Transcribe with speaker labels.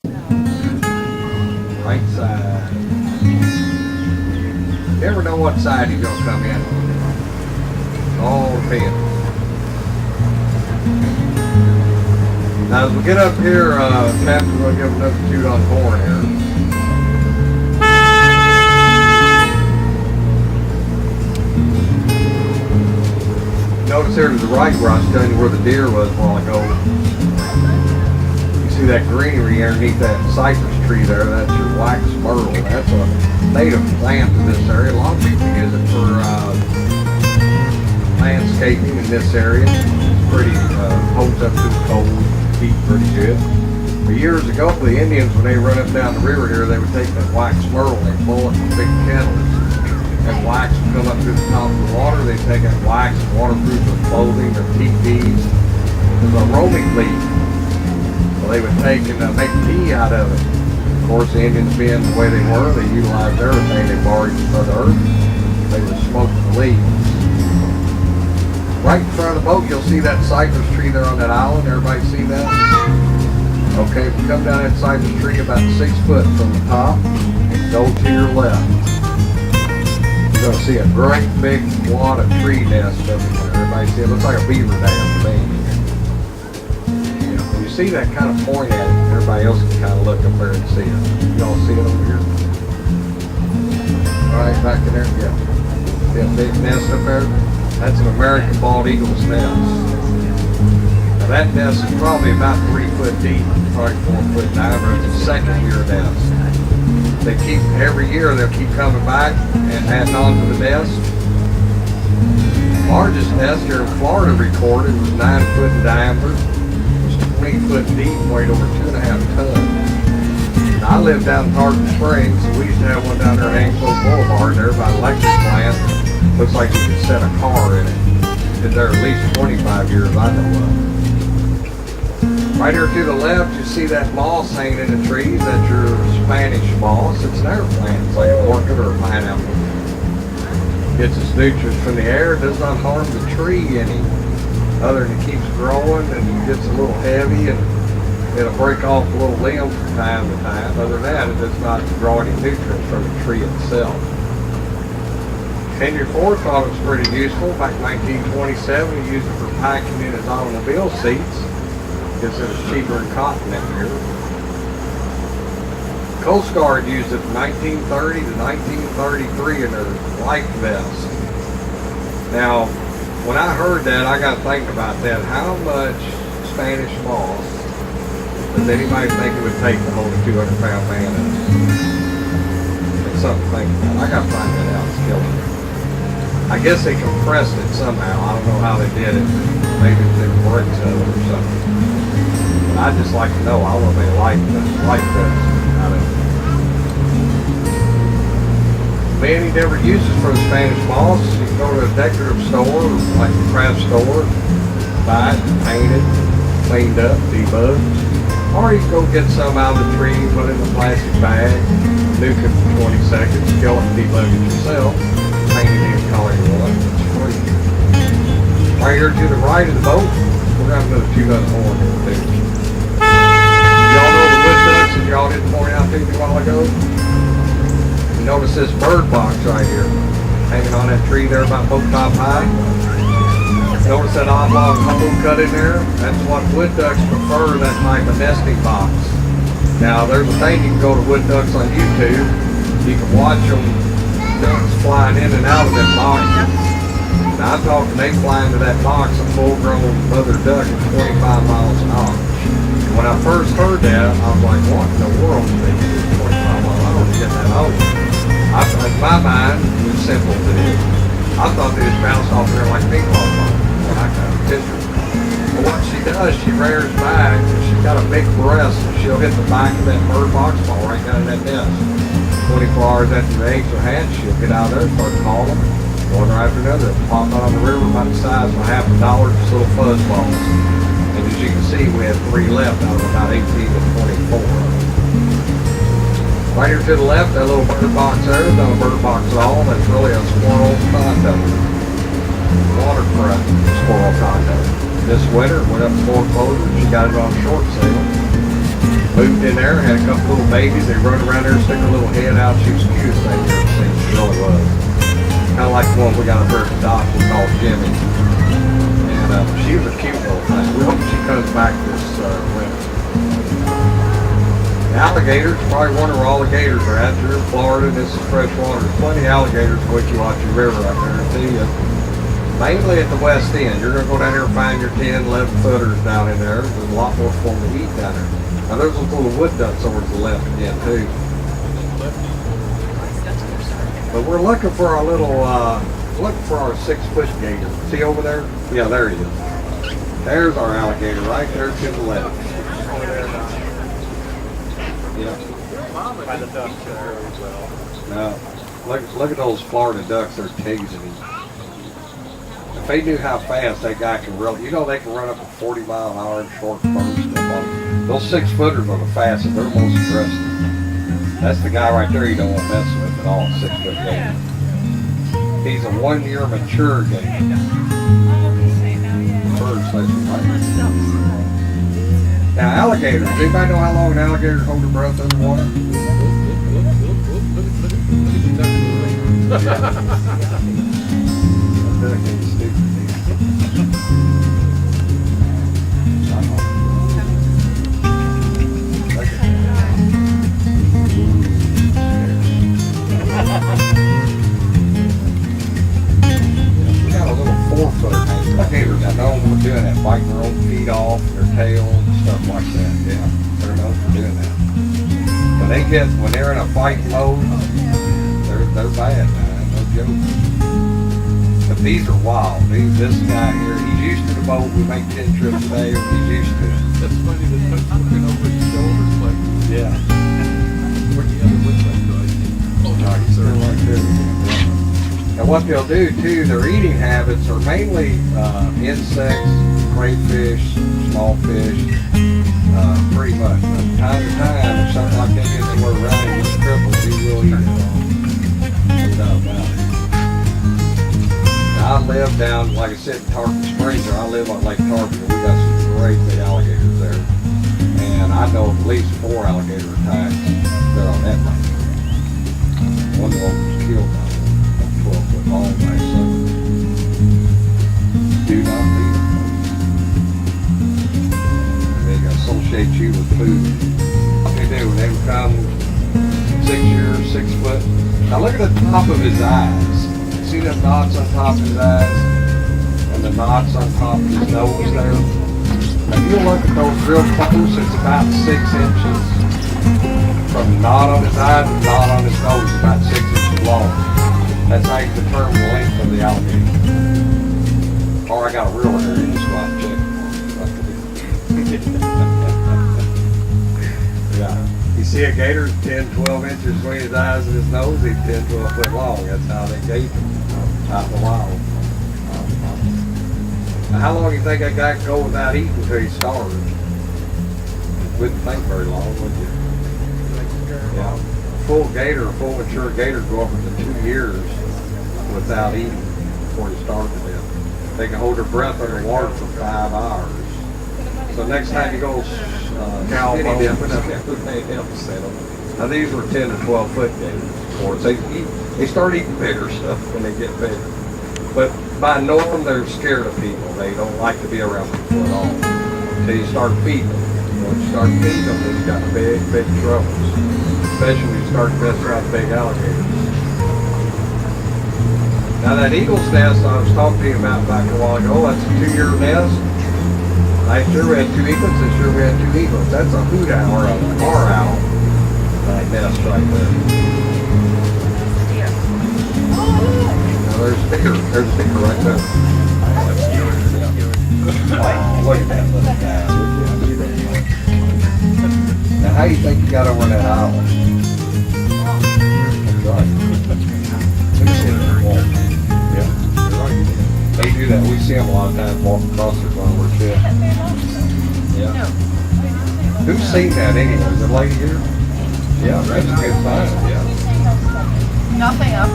Speaker 1: Right side. You never know what side you're gonna come in. All depends. Now as we get up here, Captain will give another toot on horn here. Notice here to the right where I was telling you where the deer was a while ago. You see that greenery underneath that cypress tree there, that's your wax myrtle. That's a native plant to this area. A lot of people use it for landscaping in this area. It's pretty, holds up to the cold, heat pretty good. But years ago, the Indians, when they run up down the river here, they would take that wax myrtle and they boil it in big kettles. And wax would come up to the top of the water. They take that wax and waterproof their clothing, their teepees. There's a roaming leaf. So they would take and make tea out of it. Of course, the Indians being the way they were, they utilized everything they borrowed from Mother Earth. They would smoke the leaves. Right in front of the boat, you'll see that cypress tree there on that island. Everybody see that? Okay, if you come down that cypress tree about 6 foot from the top and go to your left, you're going to see a great big wad of tree nest over there. Everybody see it? Looks like a beaver dam to me. When you see that, kind of point at it. Everybody else can kind of look up there and see it. You all see it over here? All right, back in there. Yeah. See that big nest up there? That's an American bald eagle's nest. Now that nest is probably about 3 foot deep, probably 4 foot diameter. It's a second year nest. They keep, every year they'll keep coming back and adding on to the nest. The largest nest here in Florida recorded was 9 foot in diameter. It was 20 foot deep, weighed over 2.5 tons. Now, I live down in Tarpon Springs, so we used to have one down there on Angelo Boulevard there by the electric plant. Looks like you could set a car in it. Been there at least 25 years, I know of. Right here to the left, you see that moss hanging in the trees. That's your Spanish moss. It's an air plant. It's like an orchid or a pineapple. Gets its nutrients from the air. It does not harm the tree any. Other than it keeps growing and it gets a little heavy and it'll break off a little limb from time to time. Other than that, it does not grow any nutrients from the tree itself. Henry Ford thought it was pretty useful. Back in 1927, he used it for packing in his automobile seats. Because it was cheaper than cotton in here. Coast Guard used it from 1930 to 1933 in their life vest. Now, when I heard that, I got to think about that. How much Spanish moss does anybody think it would take to hold a 200-pound man? It's something to think about. I got to find that out. It's killing me. I guess they compressed it somehow. I don't know how they did it. Maybe they were bricks of it or something. I'd just like to know. I want to make a life vest out of it. Man, he never uses for the Spanish moss. You can go to a decorative store, like a craft store, buy it, paint it, cleaned up, debugged. Or you can go get some out of the tree, put it in a plastic bag, nuke it for 20 seconds, kill it and debug it yourself, paint it any color you want. It's free. Right here to the right of the boat, we're going to have another 2 horn here too. Y'all know the wood ducks that y'all didn't point out to me a while ago? You notice this bird box right here, hanging on that tree there about boat top high. Notice that oblong hole cut in there? That's what wood ducks prefer, that type of nesting box. Now there's a thing, you can go to wood ducks on YouTube. You can watch them, ducks flying in and out of that box. Now I'm talking, they fly into that box, a full-grown mother duck at 25 miles an hour. When I first heard that, I was like, what in the world is they do 25 miles an hour to get that over? In my mind, it was simple to do. I thought they just bounced off there like ping pong balls. When I kind of picture. But what she does, she rears back, and she's got a big breast, and she'll hit the back of that bird box ball right down in that nest. 24 hours after the eggs are hatched, she'll get out there and start calling, one right after another, pop out on the river about the size of a $50, just little fuzz balls. And as you can see, we have 3 left out of about 18 to 24. Right here to the left, that little bird box there is not a bird box at all. That's really a squirrel condo. Waterfront squirrel condo. This winter, it went up to foreclosure. She got it on short sale. Moved in there, had a couple little babies. They run around there, stick her little head out. She was the cutest thing you ever seen. She really was. Kind of like the one we got up there at the dock. We called Jimmy. And she was a cute little thing. We hope she comes back this winter. The alligators, you probably wonder where all the gators are at. You're in Florida, this is fresh water. There's plenty of alligators in Weeki Wachee River up there. See you. Mainly at the west end. You're going to go down here and find your 10, 11 footers down in there. There's a lot more for them to eat down there. Now there's those little wood ducks over to the left again too. But we're looking for our little, looking for our 6-foot gator. See over there? Yeah, there he is. There's our alligator right there to the left. Yeah.
Speaker 2: By the ducks there as well.
Speaker 1: Now, look at those Florida ducks. They're teasing him. If they knew how fast that guy can run, you know they can run up to 40 miles an hour in short bursts. Those 6-footers are the fastest. They're the most aggressive. That's the guy right there you don't want to mess with at all. 6-foot gator. He's a 1-year mature gator. Now alligators. Does anybody know how long an alligator holds their breath underwater? We got a little 4-footer. Alligators are known for doing that, biting their own feet off, their tail, and stuff like that. Yeah, they're known for doing that. When they're in a fight mode, they're bad, man. No joke. But these are wild. This guy here, he's used to the boat. We make 10 trips a day. He's used to it.
Speaker 2: That's funny. The duck's looking over his shoulders like,
Speaker 1: yeah.
Speaker 2: Where the other looks like, oh, no, he's there.
Speaker 1: Right there. And what they'll do too, their eating habits are mainly insects, crayfish, small fish, pretty much. From time to time, if something like that gets anywhere around him, he's crippled, he will eat it. No doubt about it. Now, I live down, like I said, in Tarpon Springs, or I live on Lake Tarpon. We got some great big alligators there. And I know of at least 4 alligator attacks that are on that lake. One of them was killed by 12-foot long by so do not feed them. They associate you with food. They do. They become 6 years, 6 foot. Now look at the top of his eyes. See them knots on top of his eyes? And the knots on top of his nose there? If you look at those real close, it's about 6 inches. From the knot on his eye to the knot on his nose, about 6 inches long. That's how you determine the length of the alligator. Or I got a ruler here, you just go out and check. Yeah. You see a gator 10, 12 inches between his eyes and his nose, he's 10, 12 foot long. That's how they gauge him out in the wild. Now, how long do you think that guy can go without eating until he starves? Wouldn't think very long, would you? Yeah. Full mature gator go up to 2 years without eating before they starve to death. They can hold their breath underwater for 5 hours. So next time you go skinny dipping up there, now these were 10 to 12 foot gators, of course. They start eating bigger stuff when they get bigger. But by norm, they're scared of people. They don't like to be around people at all. Until you start feeding them. Once you start feeding them, then you got big, big troubles. Especially when you start messing around big alligators. Now that eagle's nest I was talking to you about back a while ago, that's a 2-year nest. Last year we had 2 eaglets, this year we had 2 eaglets. That's a hoot owl or a car owl nest right there. Now there's a sticker right there. Oh, look at that little guy. Now how do you think you got over that island? They do that. We see them a lot of times walking across there when we're ship. Yeah. Who's seen that anyway? Is it lady here? Yeah, that's a good sign. Yeah.
Speaker 3: Nothing up.